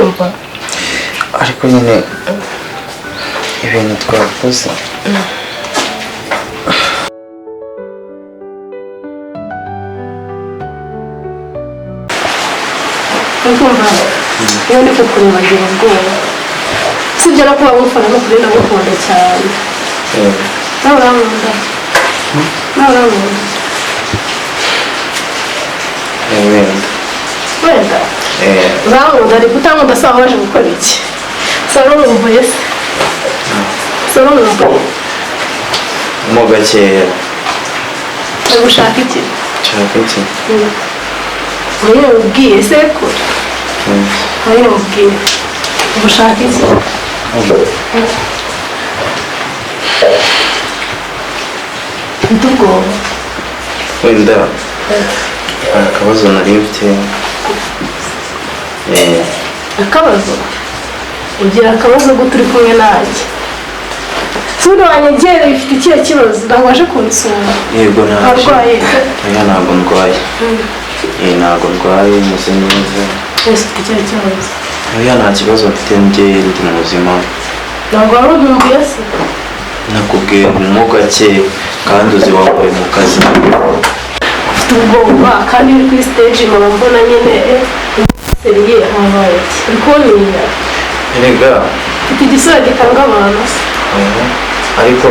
urumva ariko nyine ibintu twakoze urumva iyo ndi kukureba ngira ubwoba sibyo no kuba ngufana no kuri ndagukunda cyane nawe urankunda wenda urankunda ariko utankunda sawa waje gukora iki sawa numvuye se sawa numvuye mo gakeya ushaka iki nshaka iki niyo ubwiye se ko niyo ubwiye ushaka iki ntugo wenda akabazo nari mfite akabazo ugira akabazo ko turi kumwe nanjye sura wanyegereye ifite ikihe kibazo ntabwo waje kunsura yego ntarwaye ntabwo ndwaye ntabwo ndwaye meze neza ese ufite ikihe kibazo nta kibazo mfite njye ndi muzima ntabwo wari unkumbuye se nakubwiye mo gake kandi uzi wabaye mu kazi ufite ubwoba kandi uri kuri stage nkaba mbona nyine seriye habaye uri kubona erega ufite igisura gikanga abantu ariko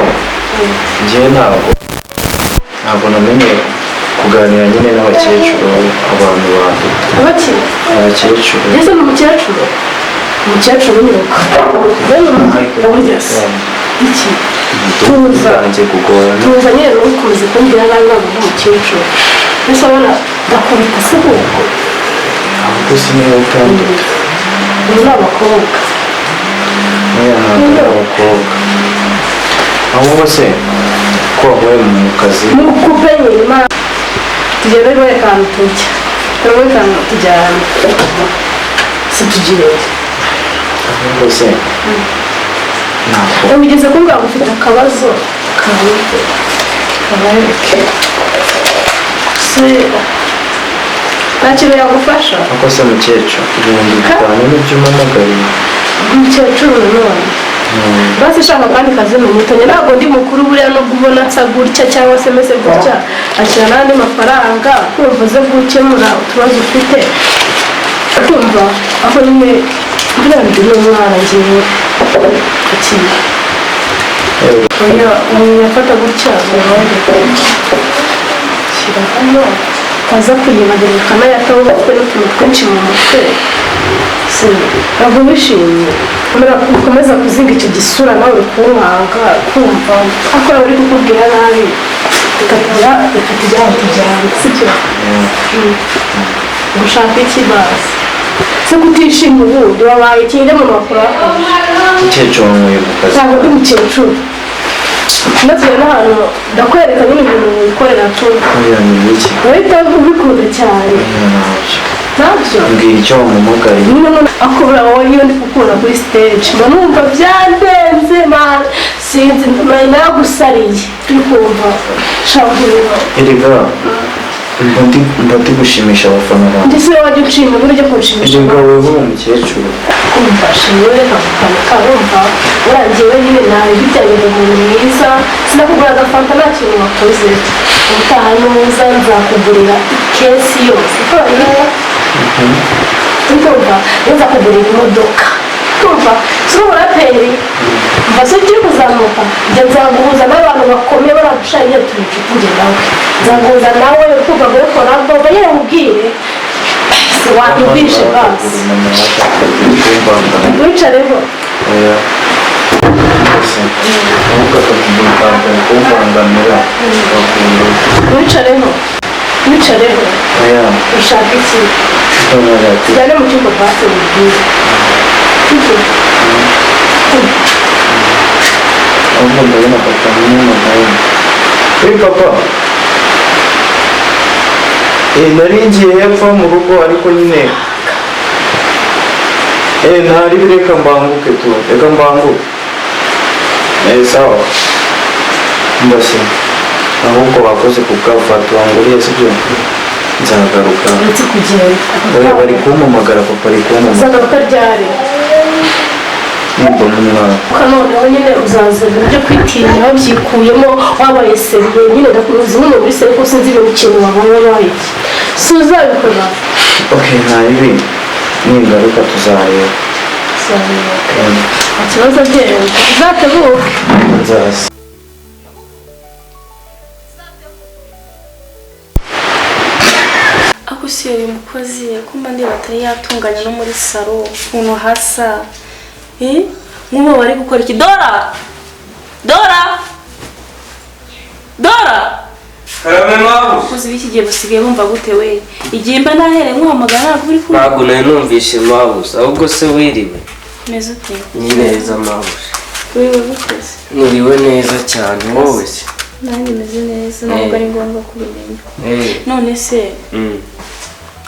njyewe ntabwo namenye kuganira nyine n'abakecuru abantu bantu abakecuru ese ni umukecuru nyiruka urabona se iki tuza nyine n'ukuzi kumbwira nabi ntabwo umukecuru mbese abona gakubita se ahubwo ahubwo si niba utandukanye ubu ni abakobwa ntabwo ari abakobwa ahubwo se ko wahuye mu kazi n'ukupe nyuma tugenda rweka ahantu tujya rweka ahantu tujyana si tugire ahubwo se ntabwo wigeze kumbwira ngo ufite akabazo kabareke se nta kintu yagufasha ako se mukecuru 5,000 n'ibyo umpamagariye umukecuru nanone basi shaka kandi kazi n'umutonye ntabwo ndi mukuru buriya nubwo ubona nsa gutya cyangwa se meze gutya akira n'andi mafaranga kumva ze gukemura utubazo ufite kumva aho nyine buriya ndi n'umwana ngiye akiri yafata gutya shyira hano kaza kuyibagirira ukanayataho ufite n'utuntu twinshi mu mutwe ntabwo wishimye ukomeza kuzinga icyo gisura nawe uri kunkanga kumva akora uri kukubwira nabi reka aho tujyana sibyo gushaka iki bazi se kutishima ubundi wabaye ikindi mu makuru mukecuru nk'uyu mu kazi ntabwo ndi mukecuru natuye n'ahantu ndakwereka nyine ibintu wikorera tuba uhita ubikunda cyane ntabyo mbwira icyo wampamagariye akubura wowe iyo ndi kukubona kuri stage mba numva byandenze sinzi nagusariye turi kumva shabura erega mba ndi gushimisha abafana bawe ndetse wajya unshinga buryo kunshimisha erega wowe uri umukecuru kumva shimwe reka gukanika wumva urangiwe nyine nawe bijyanye umuntu mwiza sinakugura agafanta nta kintu wakoze ubutaha nuza nzakugurira ikesi yose kumva nza kugurira imodoka kumva si umuraperi mva se ugiye kuzamuka njya nzaguhuza n'abantu bakomeye baragushaye iyo turi inshuti njye nawe nzaguhuza nawe kumva ngo reko nabwo mba yamubwire wanyumvishe basi wicareho wicareho ushaka iki tujyane mu cyumba basi mubwire ahubwo ndabona papa n'umugabo papa nari ngiye hepfo mu rugo ariko nyine ntari reka mbanguke tu reka mbanguke sawa mbase ahubwo bakoze ku bwafata wanguriye sibyo nzagaruka. uretse kugenda Bari kumpamagara, papa ari kumpamagara. uzagaruka ryari Nimba mu mwaka. noneho nyine uzaza ibintu byo kwitinya wabyikuyemo wabaye seriye nyine ndakuzi nyine muri seriye ko sinzi ibintu ikintu wabaye si uzabikora. Okay, nta bibi, ningaruka tuzareba. nta kibazo genda uzatebuke. Nzaza. ako si uyu mukozi kumba ndi batari yatunganya no muri salo ukuntu hasa nk'ubu bari gukora iki Dora Karame mwabu. mukozi b'iki gihe basigaye bumva gute we igihe mba nahereye nkuhamagara ntabwo uri kumva Ntabwo nari numvishe mwabuze ahubwo se wiriwe. meze ute Ni neza mwabuze. uriwe mukozi Niriwe neza cyane wowe se. nanjye meze neza ntabwo ari ngombwa kubimenya none se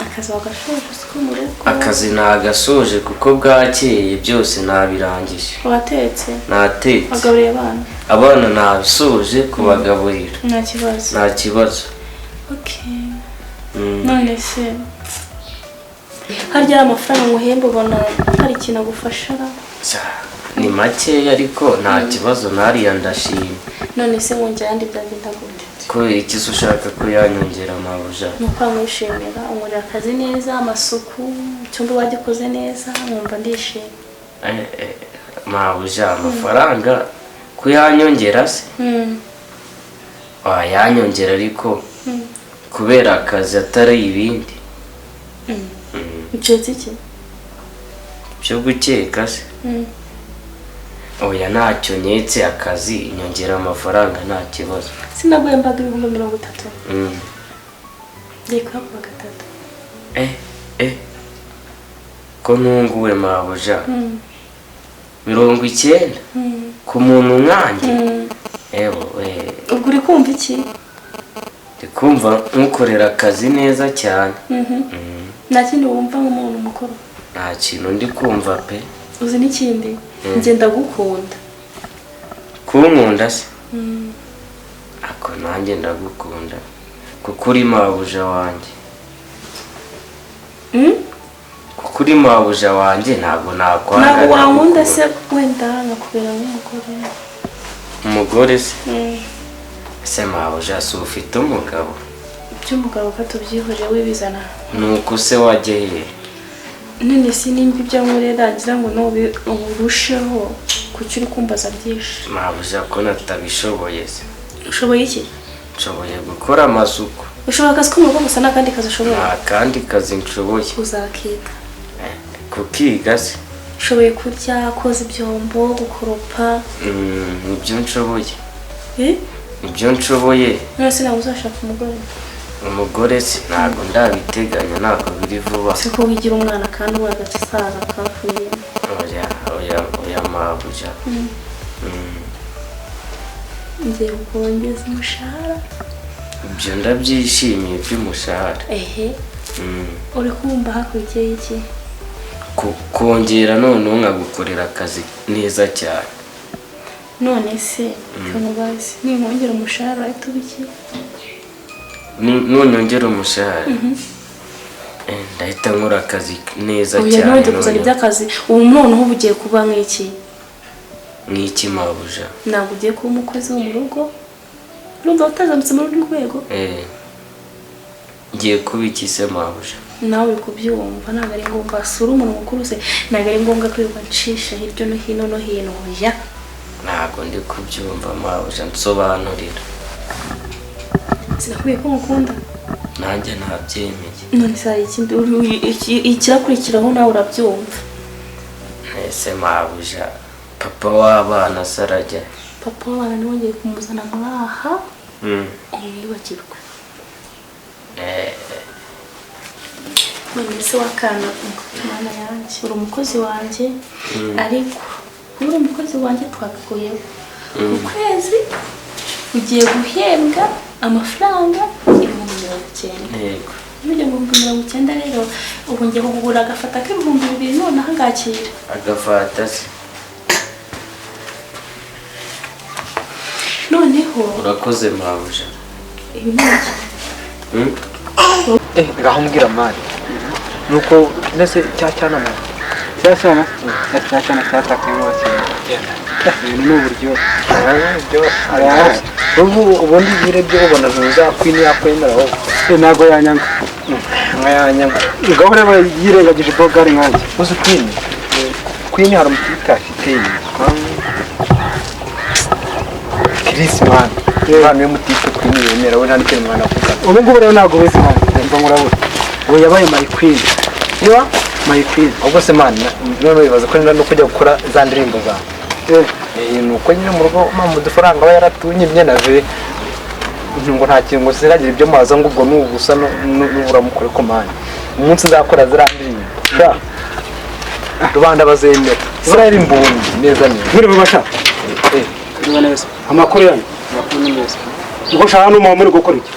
akazi wagashoje siko mureko Akazi nagasoje kuko bwakeye byose nabirangije. watetse Natetse. wagaburiye abana Abana nabisoje kubagaburira. nta kibazo Nta kibazo. okay none se harya amafaranga nguhemba ubona hari ikintu agufasha Ni makeya ariko nta kibazo nariya ndashima. none se wongera andi byagenda gute Ko ikizo ushaka ko yanyongera mabuja. nuko wamwishimira unkorera akazi neza amasuku icyumba wagikoze neza nkumva ndishimye Mabuja amafaranga kuyanyongera se yanyongera ariko kubera akazi atari ibindi ucetse iki byo gukeka se oya ntacyo nyetse akazi inyongera amafaranga nta kibazo sinaguhembaga 30,000 ngiye kuhakuba 3 ko ntunguwe mabuja 90 ku muntu nkanjye ubwo uri kumva iki ndi kumva nkukorera akazi neza cyane nta kindi wumva nk'umuntu mukuru nta kintu ndi kumva pe uzi n'ikindi njye ndagukunda kunkunda se ako nanjye ndagukunda kuko uri mabuja wanjye kuko uri mabuja wanjye ntabwo nakwanga ntabwo wankunda se wenda nkakubera nk'umugore umugore se ese mabuja si ufite umugabo by'umugabo ko tubyihoreye wibizana nuko se wajye none si nimba ibyo nkorera ngira ngo urusheho kuki uri kumbaza byinshi mabuja ko natabishoboye se ushoboye iki nshoboye gukora amasuku ushobora akazi ko mu rugo gusa n'akandi kazi ushoboye nta kandi kazi nshoboye uzakiga kukiga se ushoboye kurya koza ibyombo gukoropa nibyo nshoboye nibyo nshoboye none se ntabwo uzashaka umugore umugore se ntabwo ndabiteganya ntabwo biri vuba siko wigira umwana kandi uba agasaza kavuye oya mabuja ngiye kongeza umushahara ibyo ndabyishimiye by'umushahara uri kumva hakurikiye iki kongera noneho nkagukorera akazi neza cyane none se kamubazi ninkongera umushahara ahita uba iki nonyongera umushahara ndahita nkora akazi neza cyane none kuzana iby'akazi ubu noneho uba ugiye kuba nk'iki nk'iki mabuja ntabwo ugiye kuba umukozi wo mu rugo urumva utazamutse muri uru rwego ngiye kuba iki se mabuja nawe uri kubyumva ntabwo ari ngombwa sura umuntu mukuru se ntabwo ari ngombwa kwirirwa ncisha hirya no hino no hino oya ntabwo ndi kubyumva mabuja nsobanurira sinakubwiye ko ngukunda nanjye ntabyemeye none se hari ikindi ikirakurikiraho nawe urabyumva ese mabuja papa w'abana se arajya papa w'abana niwe ngiye kumuzana muri aha umwibagirwe none se wakana umwana yanjye uri umukozi wanjye ariko uri umukozi wanjye twagakuyeho ukwezi ugiye guhembwa amafaranga 90,000 yego n'ibyo 90,000 rero ubu ngiye kugura agafata k'2,000 nonaha ngakira agafata se noneho urakoze mabuja ibi ni iki ngaho mbwira mani nuko nese cyana mani cyana cyatakaye bose ni uburyo ubundi yirebye ubona ntuza kwini yakwemera wowe ntago yanyanga ngaho rero yirengagije bogari nkanjye uzi kwini hari umutita afite Christmas mwana yo mutita kwini yemera we nta n'ikintu mwana avuga ubu ngubu rero ntabwo ubizi mwana mva ngurabura ubu yabaye my queen niba my queen ahubwo se mwana none bibaza ko no kujya gukora za ndirimbo zawe nuko nyine mu rugo mama udufaranga aba yaratunyimye nave ngo nta kintu ngo sinagira ibyo maza ngo ubwo n'ubusa n'uburamukore ko mwana umunsi nzakora zirandirimbo rubanda bazemera Israel imbundi neza neza muri babasha neza amakuru yanyu ni meza uko shaka no muri gukora iki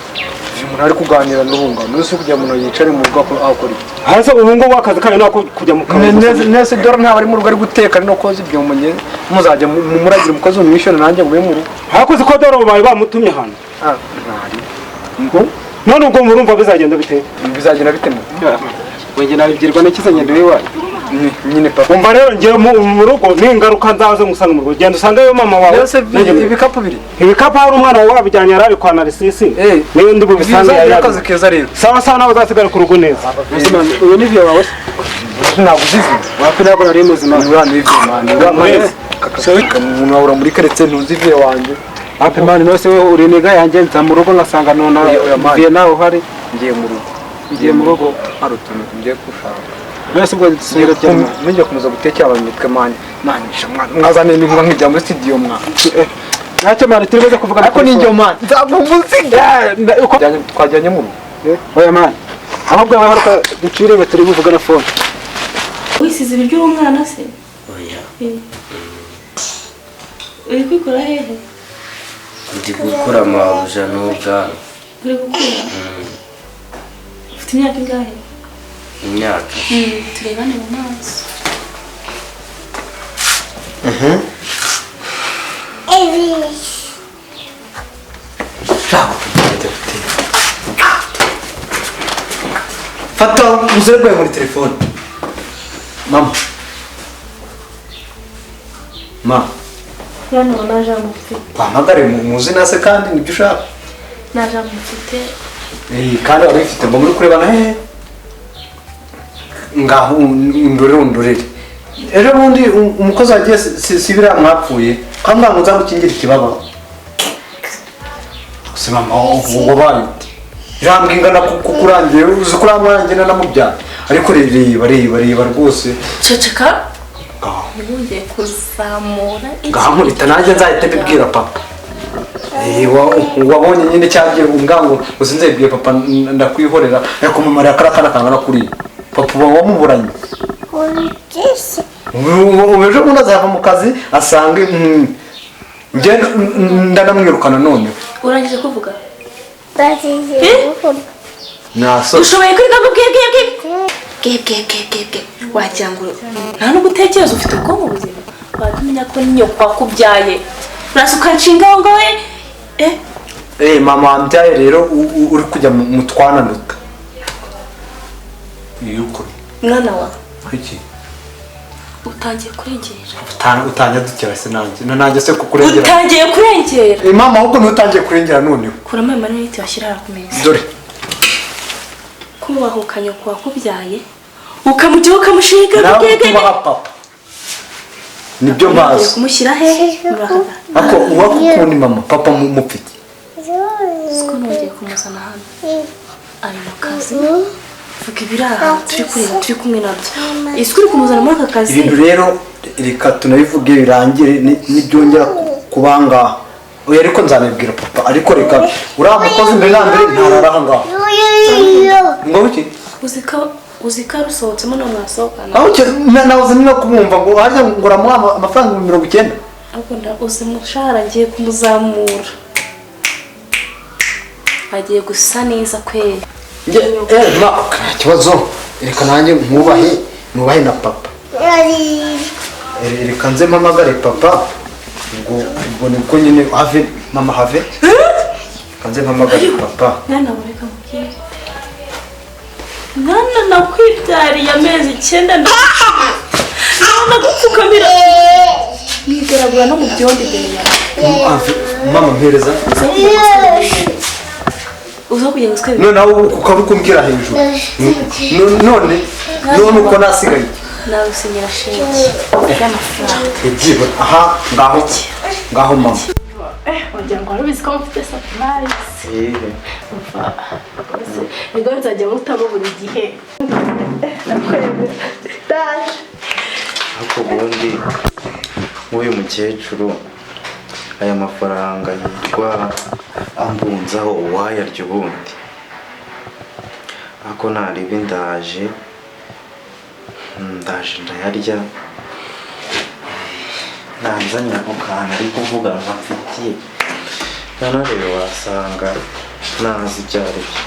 umuntu ari kuganira n'urungano nose kujya mu yicare mu rugo akora iki hasa ubu ngo wakazi kandi nako kujya mu kazi nese dore nta bari mu rugo ari guteka no koza ibyo munye muzajya muragira umukozi umwishyura nanjye ngo mu rugo hakoze ko dore babaye bamutumye hano ngo none ubwo murumva bizagenda bite mu wenge nabibwirwa n'ikizagenda wiwaye nyine papa umva rero ngiye mu rugo n'ingaruka nzaze musanga mu rugo genda usanga yo mama wawe ibikapu biri ibikapu hari umwana wawe wabijyanye yari kwa narisisi niyo ndi bubisange akazi keza rero sawa nawe uzasigara ku rugo neza uyu ni vyo wawe ntabwo uzizi wapi ntabwo nari muzima urana ivyo mani umuntu wabura muri keretse ntuzi ivyo wanje wapi mani nose we uri niga yanjye nza mu rugo ngasanga none viye nawe uhari ngiye mu rugo hari utuntu ngiye gushaka mwese ubwo dusubira cyane ngiye kumuza gutekera abanyimitwe mani mwazane n'inkuba nk'ijya muri studio mwana ntacyo mani turi buze kuvuga ariko ninjye mani twajyanye mu rugo oya mani ahubwo wawe haruka duciriwe turi buvuga na phone wisize ibiryo umwana se oya uri kwikora hehe ndi gukora amabuja n'ubwanwa uri gukura ufite imyaka ingahe imyaka turebane mu maso fata umusore rwawe muri telefone mama hano nta jambo mfite wahamagare muzi nase kandi nibyo ushaka nta jambo mfite kandi wari ufite ngo muri kurebana hehe ngaho undorere ejo bundi umukozi wagiye si biriya mwapfuye kandi ntabwo nza gukingira ikibaba gusa mama wabaye uti irambwa ingana kukurangiye uzi ko uramwanjye nanamubyara ariko reba rwose ceceka ntibongeye kuzamura ngaho nkubita nanjye nzahita mbibwira papa wabonye nyine cyagiye ngo uzinzebwiye papa ndakwihorera ariko mama rero akara kana kangana kuri papa uba wamuburanye ejo bundi azava mu kazi asange ndanamwirukana none urangije kuvuga ushoboye kwiga ngo bwebwebwebwe wagira ngo nta n'ubwo utekereza ufite ubwonko buzima wamenya ko nyoko wakubyaye urasa ukanshinga aho ngaho mama wambyaye rero uri kujya mu twana nduta mwana wawe iki utangiye kurengera utangiye dukera se nanjye se kukurengera utangiye kurengera mama ahubwo ntutangiye kurengera noneho kuramo ayo manini washyira hano ku meza dore kubahuka nyoko wakubyaye ukamujyaho ukamushinga nawe tubaha papa nibyo mbazi kumushyira hehe murahagara ako uwakukundi mama papa mupfiki siko nongeye kumuzana hano ari mu kazi vuga ibiraha turi kureba turi kumwe nabyo isi uri kumuzana muri aka kazi ibintu rero reka tunabivuge birangire nibyongera kubangaha oya ariko nzanabibwira papa ariko reka uriya mukozi mbere na mbere ntarara aha ngaha ngo iki uzi ko rusohotsemo no mwasohokana nawe uzi no kumwumva ngo hajya ngo uramuha amafaranga 90 ahubwo uzi umushahara ngiye kumuzamura agiye gusa neza kweri nta kibazo reka nanjye nubahe na papa reka nze mpamagare papa ubwo nibwo nyine have mama have reka nze mpamagare papa mwana we reka mubwire mwana nakwibyariye amezi 9 ndabona gupfukamira mwigaragura no mu byondi imbere yawe mama mpereza uza kugira ngo twe noneho ukaba ukumbwira hejuru none uko nasigaye nawe usinyira shenge y'amafaranga igibo aha ngaho mama wagira ngo warubizi ko mfite surprise ego nzajya mutamo buri gihe daje ariko ubundi nk'uyu mukecuru aya mafaranga yitwa ambunzaho uwayarya ubundi ako naribi ndaje ndayarya nanzanye ako kantu ari kuvuga ngo mfitiye noneho rero wasanga nazi ibyo ari byo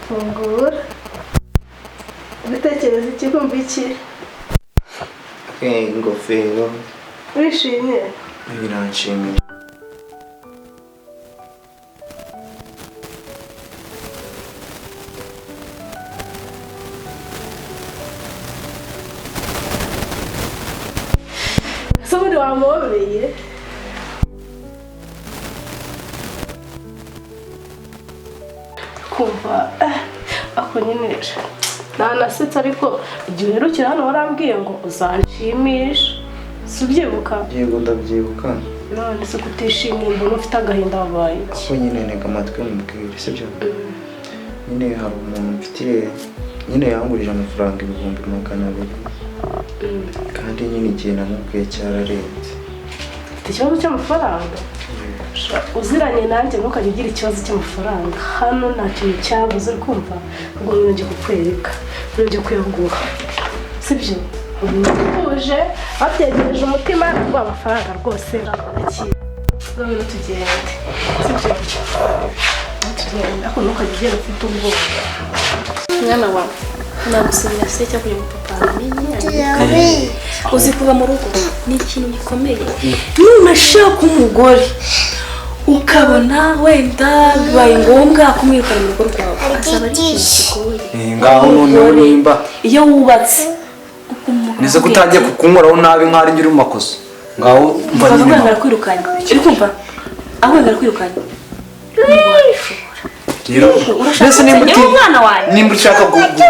fungura gutekereza iki kumva iki ingofero wishimye biranshimye ese ubundi wamubabeye kumva ako nyine ntanasetse ariko igihe uherukira hano warambwiye ngo uzanshimisha si ubyibuka yego ndabyibuka none se kutishimiye mbona ufite agahinda wabaye ko nyine ntega amatwi mubwire sibyo nyine hari umuntu mfitiye nyine yangurije amafaranga 200,000 kandi nyine igihe namubwiye cyararenze ufite ikibazo cy'amafaranga uziranye nanjye ntukajya ugira ikibazo cy'amafaranga hano nta kintu cyabuze uri kumva ngo nongeye kukwereka nongeye kuyaguha sibyo uje wabyegereje umutima ngo amafaranga rwose arakira ngwino tugende sibyo tugende ako ntukajya ugera ufite ubwoba mwana wawe nagusubira se cyangwa kugira ngo papa amenye uzi kuva mu rugo ni ikintu gikomeye nunashaka umugore ukabona wenda bibaye ngombwa kumwirukana mu rugo rwawe asaba ari ikintu kigoye ngaho noneho nimba iyo wubatse nize kutangiye kukunkoraho nabi nk'ari ngira umakosa ngaho mva nyine mama kwirukanye uri kumva aho kwirukanye mbese nimba ushaka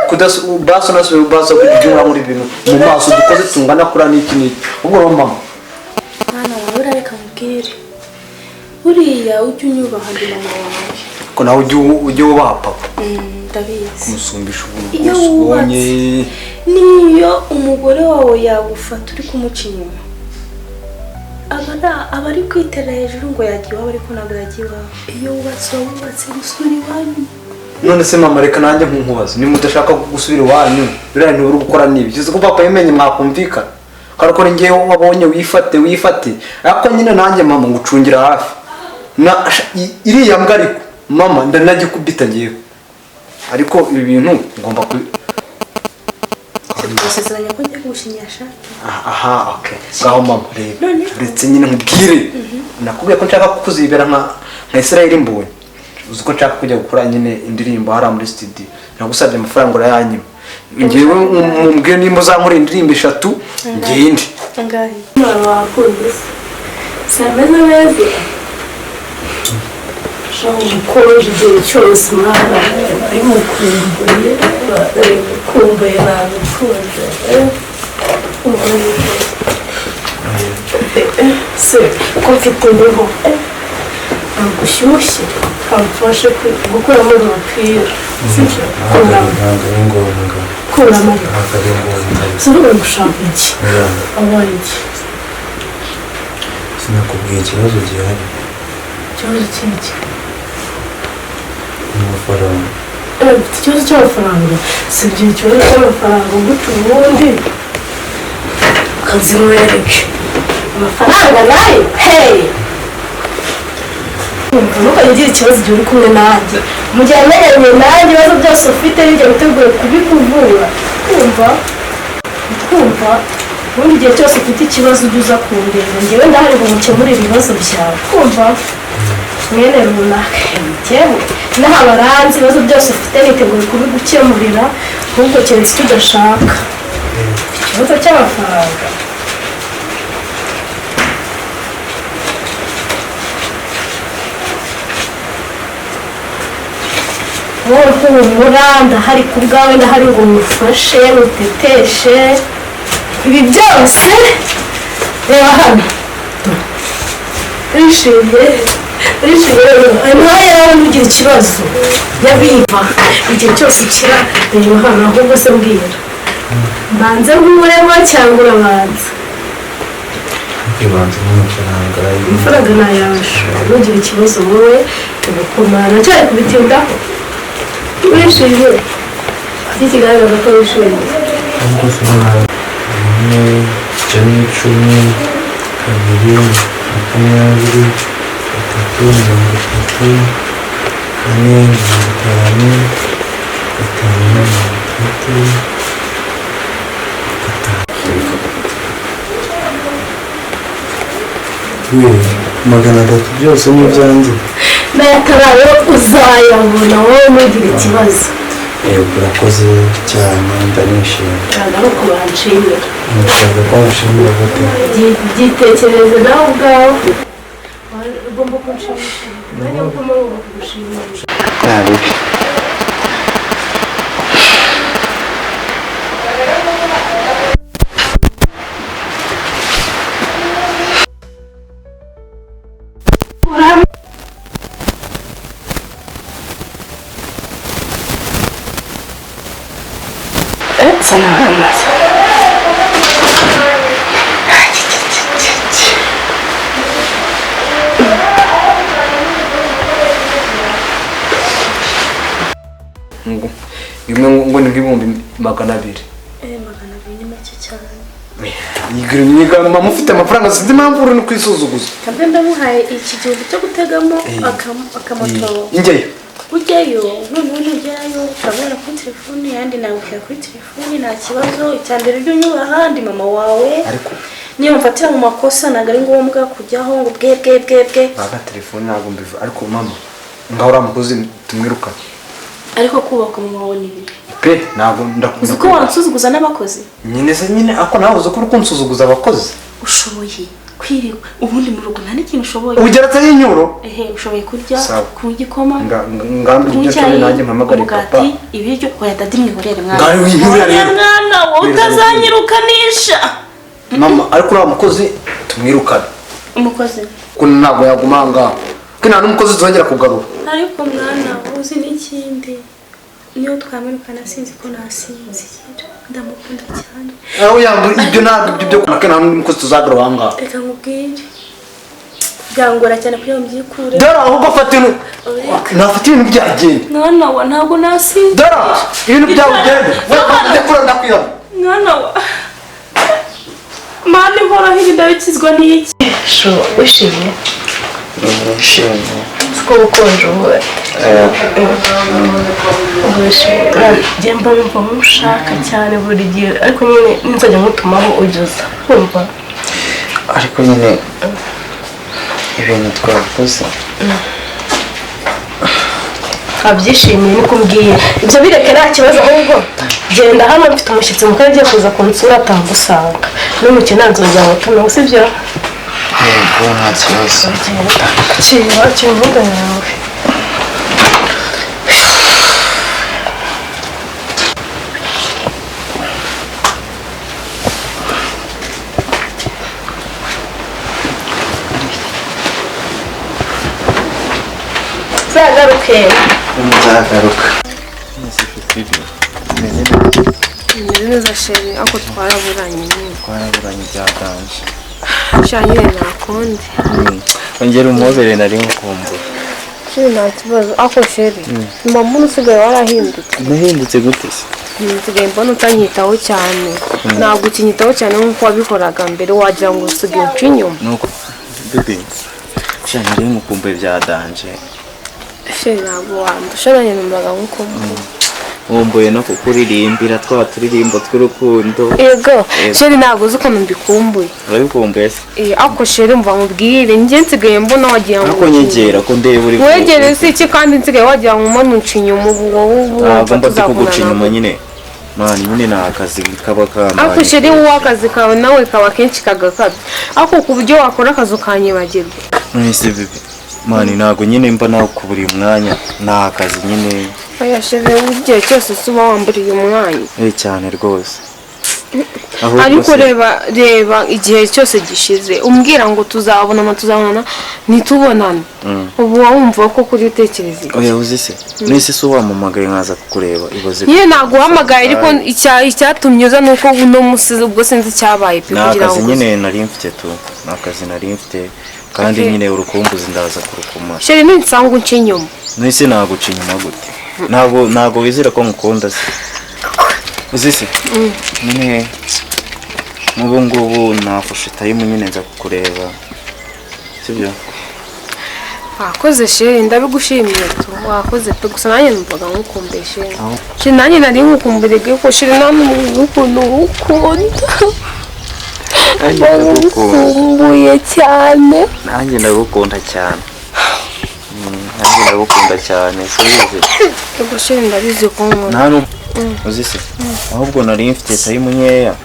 kudasubira muri ibintu mu maso dukoze tungana kuri n'iki n'iki ubwo rero mama mwana wawe urareka mubwire buriya ujye unyubaha ndi mama wawe ko nawe ujye wubaha papa ndabizi kumusumbisha iyo wubatse niyo umugore wawe yagufata uri kumuca inyuma aba ari kwitera hejuru ngo yagiye iwabo ariko ntabwo yagiye iwabo iyo wubatse gusura iwanyu none se mama reka nanjye nkunkubaza niba udashaka gusubira iwanyu biriya ntiburi gukora n'ibyo uzi ko papa yemenye mwakumvikana kandi ko ngewe wabonye wifate ariko nyine nanjye mama ngucungira hafi iriya mbwa ariko mama ndanagikubita ngewe ariko ibi bintu ngomba gusezeranya ko ngiye kugushinyira shati aha okay ngaho mama reba uretse nyine nkubwire nakubwiye ko nshaka kukuzibera nka Israel Mbonyi uzi ko nshaka kujya gukora nyine indirimbo hara muri studio nagusabye amafaranga urayanyima ngewe mumbwire nimba uzankora indirimbo 3 ngende angahe mwana wakunze sameze neza umukozi igihe cyose mwana ari mukumbuye nabikunze se ko mfite imbeho ntabwo ushyushye kamufashe gukuramo umupira sibyo kuramo si uri gushaka iki abaye iki sinakubwiye ikibazo gihari ikibazo cy'iki amafaranga mfite ikibazo cy'amafaranga si ibyo ikibazo cy'amafaranga guca ubundi ukaziwereke amafaranga nayo hey ntukajya ugira ikibazo igihe uri kumwe nanjye mu gihe amenyanye nanjye ibibazo byose ufite bijya biteguye kubikuvura kumva ubundi igihe cyose ufite ikibazo ujya uza kundeba njyewe ndahari ngo mukemurire ibibazo byawe kumva mwene runaka njyewe n'aha baranzi ibibazo byose ufite niteguye kubigukemurira ahubwo keretse icyo udashaka ikibazo cy'amafaranga wowe humura ndahari ku bwawe ndahari ngo mufashe muteteshe ibi byose reba hano urishimye nawe yawe nugira ikibazo yabiva igihe cyose ukira reba hano ahubwo se mbwira mbanze nk'umurema cyangwa urabanza ibanza amafaranga ni ayawe nugira ikibazo wowe tugakomana cyane kubitindaho urishimye iki kigaragaza ko wishimye ahubwo se nawe 1, 10, 2, 20, 30, 300 byose ni ibyanjye n'ayatarayo uzayabona wowe ntugire ikibazo urakoze cyane ndanishimye ntabwo ari uko banshimira nshaka ko wanshimira gute byitekereze nawe ubwawe ugomba kunshimisha nanjye ugomba kugushimisha ntabibi sana amazi bimwe ngo ni nk'ibihumbi 200 magana abiri ni make cyane yigirira mufite amafaranga sinzi impamvu uri no kwisuzuguza kandi ndamuhaye iki gihumbi cyo gutegamo akamoto njyeyo ujyayo noneho nugerayo urabona kuri telefone yandi nagushyira kuri telefone nta kibazo icyambere ujya unyura ahandi mama wawe ariko niyo mfatira mu makosa ntabwo ari ngombwa kujyaho ngo bwe baga telefone ntabwo mbivu ariko mama ngaho uramukozi tumwirukane ariko kubaka mama wawe ni bibi pe ntabwo ndakunda uzi ko wansuzuguza n'abakozi nyine ako nawe uzi ko uri kunsuzuguza abakozi ushoboye kwiriwe ubundi mu rugo nta n'ikintu ushoboye ugeretse y'inyuro ushoboye kurya ku gikoma ngambye ibyo cyo nanjye mpamagare papa ibiryo oya dadi mwihorere mwana ngaho w'inyura rero mwana wowe utazanyirukanisha mama ariko uriya mukozi tumwirukane umukozi ko ntabwo yaguma ngaho ko nta n'umukozi tuzongera kugarura ariko mwana uzi n'ikindi niyo twamwirukana sinzi ko nasinzira ndamukunda cyane aho yambura ibyo ntabwo ibyo byo kunaka nta n'umukozi tuzagarura aha ngaha reka nkubwire byangora cyane kugira ngo mbyikure dore ahubwo fata ntafite ibintu byagenda mwana wa ntabwo nasinzira dore ibintu byagenda ndakura ndakwiyama mwana wa mani mporaho ibidabikizwa n'iki wishimye nishimye ko ukonje ubuhe njye mba numva mushaka cyane buri gihe ariko nyine ninzajya mutumaho ugeza kumva ariko nyine ibintu twakoze abyishimiye niko mbwiye ibyo bireke nta kibazo ahubwo genda hano mfite umushyitsi mukuru agiye kuza kunsura atangusanga n'umukino nzongera mutumeho sibyo yego nta kibazo kira imbuga yawe zagaruke nzagaruka Imeze neza sheri ako twaraburanye nyine twaraburanye byaganje cyanyine nakundi ongera umubere nari nkukumbura sheri nta kibazo ako sheri mama usigaye warahindutse nahindutse gute se nsigaye mbona utanyitaho cyane ntabwo ukinyitaho cyane nk'uko wabikoraga mbere wagira ngo usigaye uca inyuma nuko bebe cyane nari nkukumbuye byadanje sheri ntabwo wandusha nanjye numvaga nkukumbuye wumbuye no kukuririmbira twa turirimbo tw'urukundo. yego sheri ntabwo uzi ukuntu mbikumbuye. Urabikumbuye se? Ako sheri mva nkubwire njye nsigaye mbona wagira ngo ariko nyegera ko ndeba uri wegere si iki kandi nsigaye wagira ngo umanuca inyuma ubu ntabwo mba kuguca inyuma nyine mani nyine ni akazi kaba kambaye. ako sheri wowe akazi kawe nawe kaba kenshi kagakabye ako ku buryo wakora akazi ukanyibagirwa. Mwese bibi mani ntabwo nyine mba nawe ku buri mwanya ni akazi nyine. oya sheri igihe cyose uba wamburiye umwanya cyane rwose. ariko reba igihe cyose gishize umbwira ngo tuzabonana ntitubonane ubu wumva ko kuri utekereza iki? oya uzi se nese so wamamagaye nkaza kukureba ibaze nyine naguhamagaye ariko icyatumye uza nuko uno musi ubwo sinzi cyabaye pe kugira ngo nyine nari mfite tu nakazi nari mfite kandi nyine urukumbuzi ndaza kurukuma. sheri ninsanga unce inyuma nese naguca inyuma gute ntabwo wizera ko ngukunda se uzi se nyine mubu ngubu nafashe time nyine nza kukureba sibyo. wakoze sheri ndabigushimiye tu wakoze pe gusa nanjye numvaga nkukumbuye sheri nanjye nari nkukumbuye ko sheri ukuntu ukunda ndagukumbuye cyane. nanjye ndagukunda cyane subize ubwo sheri ndabizi ko nkunda nta uzi se ahubwo nari mfite time nkeya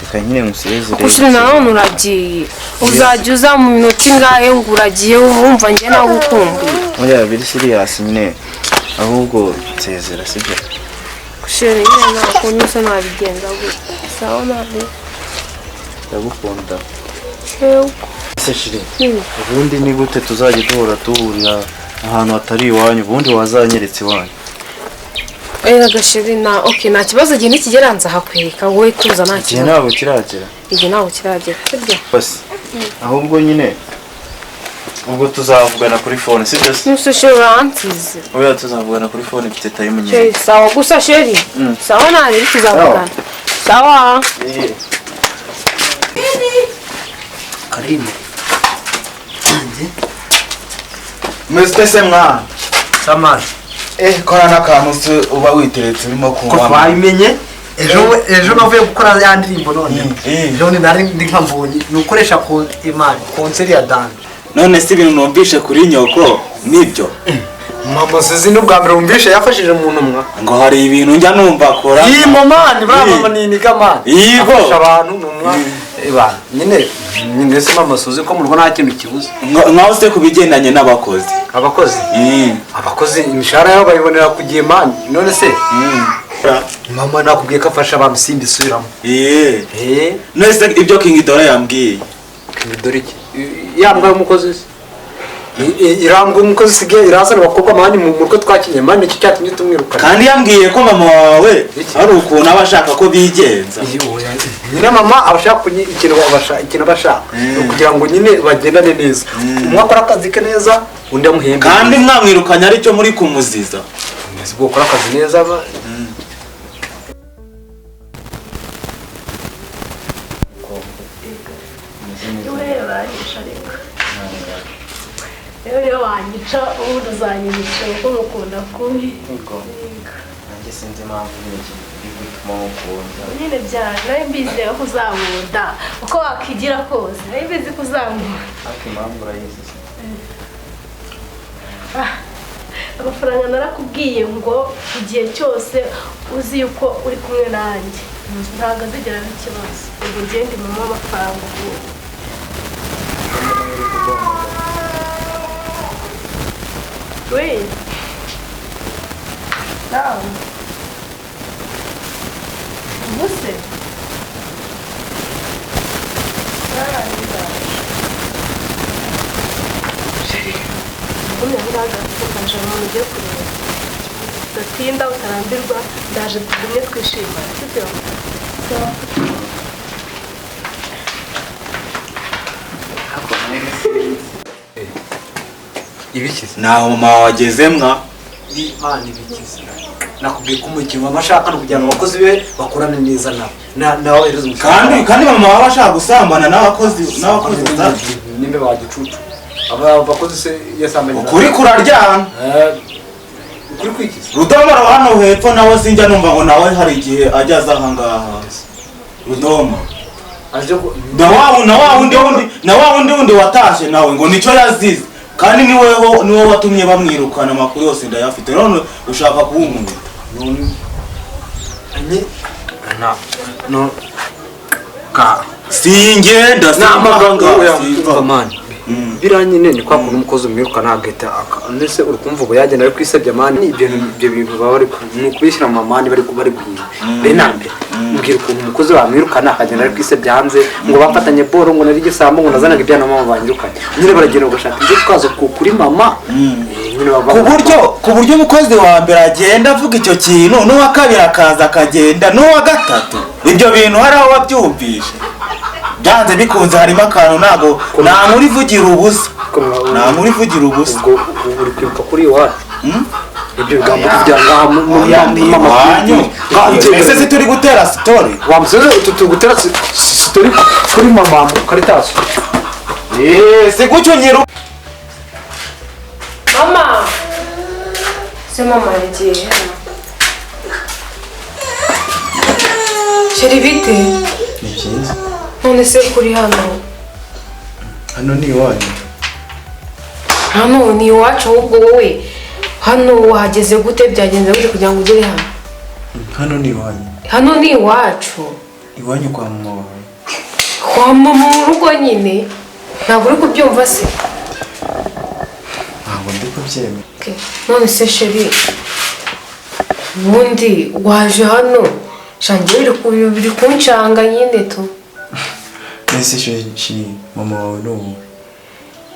reka nyine nkusezere. gushira nanone uragiye uzajya uza mu minota ingahe ngo uragiye wumva njye nagukumbuye. oya biri serious nyine ahubwo nsezera sibyo. gushira nyine nakuntu se nabigenza gute sawa nabi ndagukunda se shiri ubundi ni gute tuzajya duhurira ahantu hatari iwanyu ubundi wazanyeretse iwanyu. gashiri nta kibazo igihe nikigera nzahakwereka wowe tuza nta kibazo. ntabwo kiragera igihe ntabwo kiragera sibyo basi ahubwo nyine ubwo tuzavugana kuri phone sibyo se ntushe uransize oya tuzavugana kuri phone mfite time nyine. sawa gusa sheri sawa nabi tuzavugana sawa. Karime mwese mwana samara kora n'akantu uba witeretse urimo kunywa. ko twabimenye ejo navuye gukora ya ndirimbo none ejo nari ndi nkambonye nukoresha ko imana konseri ya dance. none si ibintu numvishe kuri nyoko nibyo mama sizi n'ubwa mbere wumvishe yafashije umuntu mwa ngo hari ibintu njya numva akora. iyi mama ni bravo ni kama yego abantu numwa nyine se mama suzi ko mu Rwanda nta kintu kibuze nkaho se kubigendanye n'abakozi abakozi imishahara yabo bayibonera ku gihe mani none se mama nakubwiye ko afasha abantu simbi subiramo. none se ibyo King Dora yambwiye King Dora iki yambwa umukozi irambwe umukozi sigaye irasana bakobwa mani mu murwe twakinye mani iki cyatumye tumwirukana kandi yambwiye ko mama wawe ari ukuntu aba ashaka ko bigenza. nyine mama abashaka ikintu bashaka kugira ngo nyine bagendane neza umwe akora akazi ke neza undi amuhembe kandi mwamwirukanye aricyo muri kumuziza ubwo ukora akazi neza rero wanyica ubundi uzanyica kuko mukunda kubi. nanjye sinzi impamvu bituma mukunda nyine byane nari mbizi ko uzankunda uko wakigira kose nari mbizi ko uzankunda. ariko impamvu urayizi amafaranga narakubwiye ngo igihe cyose uzi yuko uri kumwe nanjye ntabwo azigera n'ikibazo ubwo ngende mama amafaranga ubu we nawe ubuse ndaje umuntu ugiye kureba udatinda utarambirwa ndaje tugumye twishimana sibyo ibikize naho mama wageze mwa imana ibikize nakubwiye ko umukino bashaka no kugira ngo abakozi be bakorane neza nawe kandi mama waba ashaka gusambana n'abakozi nimbe bagicucu abakozi se yasamanye ukuri kuraryana ukuri kwikiza Rudomoro hano hepfo nawe sinjya numva ngo nawe hari igihe ajya aza aha ngaha Rudomo aje na wa wundi watashe nawe ngo nicyo yazize kandi niwe watumye bamwirukana amakuru yose ndayafite none ushaka kuwumuntu no ka singenda namaganga yamva mani biranyine ni kwa kuntu umukozi umwirukana ageta ndetse uri kumva ubu yagenda ari kwisebya mani ibyo bintu baba bari kubishyira mu mani bari guhira benambe mbwira ukuntu umukozi wamwirukana akagenda ari kwisebya hanze ngo bafatanye boro ngo nari gisambo ngo nazanaga ibyana mama banyirukanye nyine baragenda bagashaka ibyo twazo kuri mama ku buryo umukozi wa mbere agenda avuga icyo kintu n'uwa kabiri akaza akagenda n'uwa gatatu ibyo bintu hari aho wabyumvishe byanze bikunze harimo akantu ntago namurivugira ubusa ubwo uri kwibuka kuri iwacu ibyo bigambo kugira ngaha mu ese se turi gutera story wamusoze turi gutera story kuri mama mu Caritas se gucyo nyiru mama se mama yagiye sheri bite ni byiza none se kuri hano ni iwanyu hano ni iwacu ahubwo wowe hano wahageze gute byagenze gute kugira ngo ugere hano hano ni iwanyu hano ni iwacu iwanyu kwa mama wawe kwa mama mu rugo nyine ntabwo uri kubyumva se ntabwo ndi kubyemera none se sheri ubundi waje hano shangiye biri kunshanga nyine tu ese sheri mama wawe ni ubu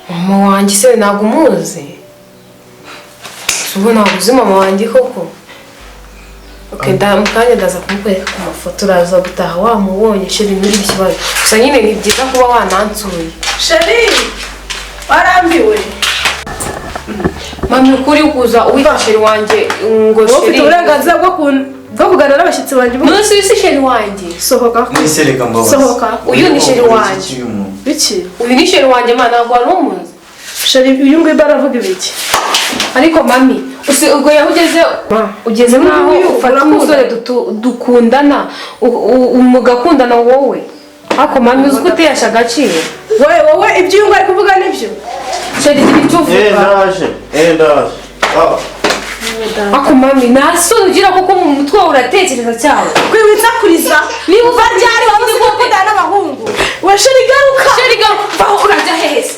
mama wanjye se ntabwo umuzi ubu ntabwo uzi mama wanjye koko mukanya ndaza kumukwereka ku mafoto uraza gutaha wamubonye sheri muri iki kibazo gusa nyine ni byiza kuba wanansuye sheri warambiwe mami ukuri kuza uwita sheri wanjye ngo sheri ufite uburenganzira bwo kuganira n'abashyitsi banjye munsi w'isi sheri wanjye sohoka nisereka mbabazi sohoka uyu ni sheri wanjye biki uyu ni sheri wanjye mana ntabwo wari umuzi sheri uyu nguyu baravuga ibiki ariko mami ubwo ugeze nkaho ufata umusore dukundana mugakundana wowe ariko mami uzi ko utesha agaciro wowe ibyo uyu nguyu ari kuvuga nibyo sheri gira icyo uvuga ndaje ako mami nta soni ugira kuko mu mutwe wawe uratekereza cyane kwibitsakuriza niba uva ryari wabuze gukundana n'abahungu we sheri garuka sheri garuka urajya heza